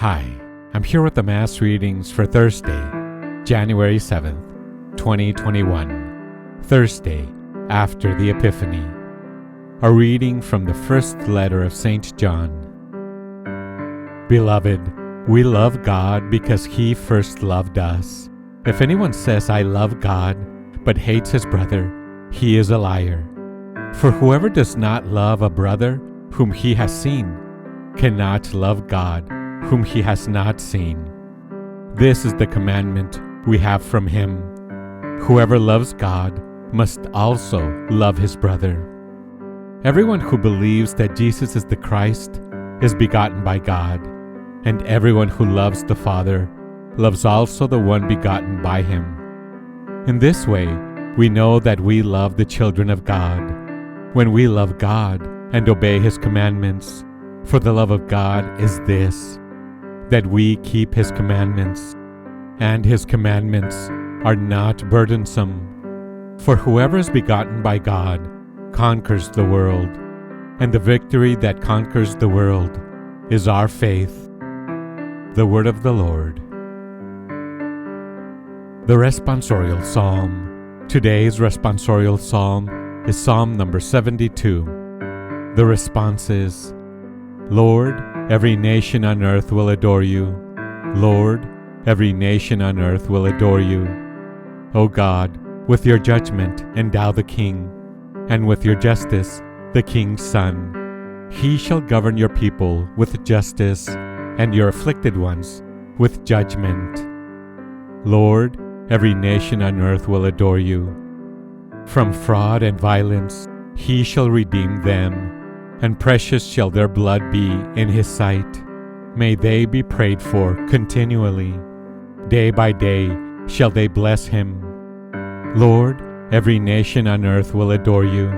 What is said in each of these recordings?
Hi, I'm here with the Mass readings for Thursday, January 7th, 2021, Thursday after the Epiphany. A reading from the first letter of St. John. Beloved, we love God because He first loved us. If anyone says, I love God, but hates his brother, he is a liar. For whoever does not love a brother whom he has seen cannot love God whom he has not seen. This is the commandment we have from Him. Whoever loves God must also love his brother. Everyone who believes that Jesus is the Christ is begotten by God, and everyone who loves the Father loves also the one begotten by Him. In this way, we know that we love the children of God, when we love God and obey His commandments. For the love of God is this, that we keep His commandments, and His commandments are not burdensome. For whoever is begotten by God conquers the world, and the victory that conquers the world is our faith. The word of the Lord. The responsorial psalm. Today's responsorial psalm is Psalm number 72. The response is, Lord, every nation on earth will adore you. Lord, every nation on earth will adore you. O God, with your judgment endow the king, and with your justice the king's son. He shall govern your people with justice, and your afflicted ones with judgment. Lord, every nation on earth will adore you. From fraud and violence He shall redeem them, and precious shall their blood be in His sight. May they be prayed for continually. Day by day shall they bless Him. Lord, every nation on earth will adore you.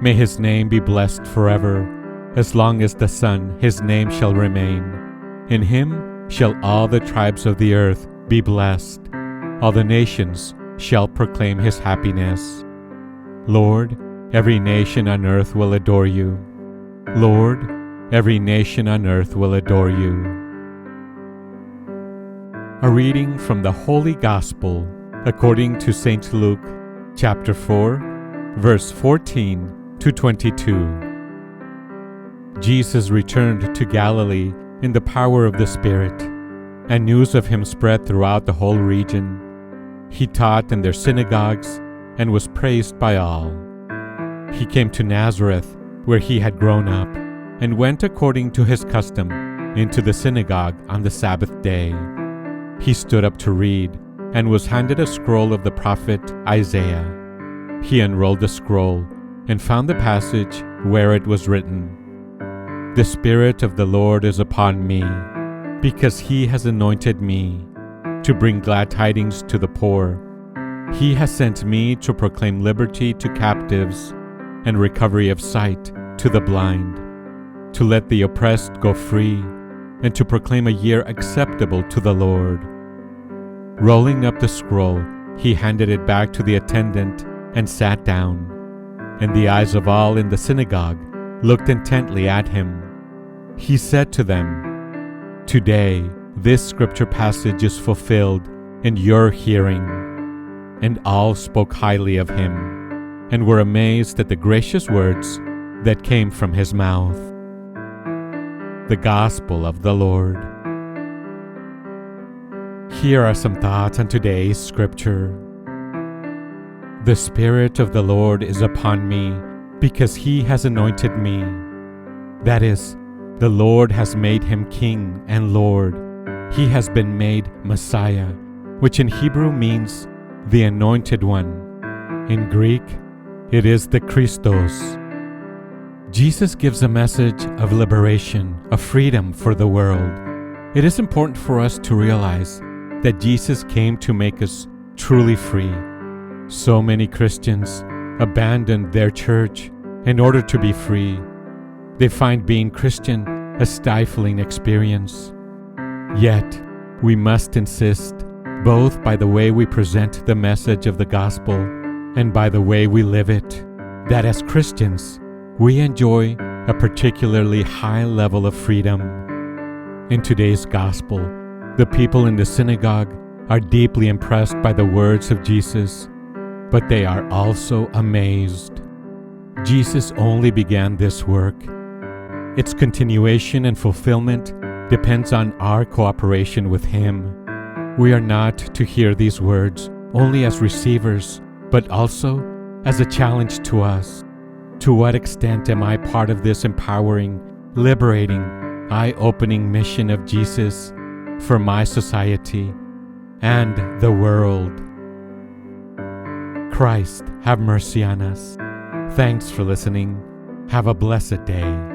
May His name be blessed forever. As long as the sun, His name shall remain. In Him shall all the tribes of the earth be blessed. All the nations shall proclaim His happiness. Lord, every nation on earth will adore you. Lord, every nation on earth will adore you. A reading from the Holy Gospel according to St. Luke, chapter 4, verse 14 to 22. Jesus returned to Galilee in the power of the Spirit, and news of Him spread throughout the whole region. He taught in their synagogues and was praised by all. He came to Nazareth, where He had grown up, and went according to His custom into the synagogue on the Sabbath day. He stood up to read, and was handed a scroll of the prophet Isaiah. He unrolled the scroll, and found the passage where it was written, The Spirit of the Lord is upon me, because He has anointed me to bring glad tidings to the poor. He has sent me to proclaim liberty to captives, and recovery of sight to the blind, to let the oppressed go free, and to proclaim a year acceptable to the Lord. Rolling up the scroll, He handed it back to the attendant and sat down. And the eyes of all in the synagogue looked intently at Him. He said to them, Today this scripture passage is fulfilled in your hearing. And all spoke highly of Him, and were amazed at the gracious words that came from His mouth. The Gospel of the Lord. Here are some thoughts on today's scripture. The Spirit of the Lord is upon me, because He has anointed me. That is, the Lord has made Him King and Lord. He has been made Messiah, which in Hebrew means the Anointed One. In Greek, it is the Christos. Jesus gives a message of liberation, of freedom for the world. It is important for us to realize that Jesus came to make us truly free. So many Christians abandoned their church in order to be free. They find being Christian a stifling experience. Yet, we must insist, both by the way we present the message of the gospel and by the way we live it, that as Christians, we enjoy a particularly high level of freedom. In today's gospel, the people in the synagogue are deeply impressed by the words of Jesus, but they are also amazed. Jesus only began this work. Its continuation and fulfillment depends on our cooperation with Him. We are not to hear these words only as receivers, but also as a challenge to us. To what extent am I part of this empowering, liberating, eye-opening mission of Jesus for my society and the world? Christ, have mercy on us. Thanks for listening. Have a blessed day.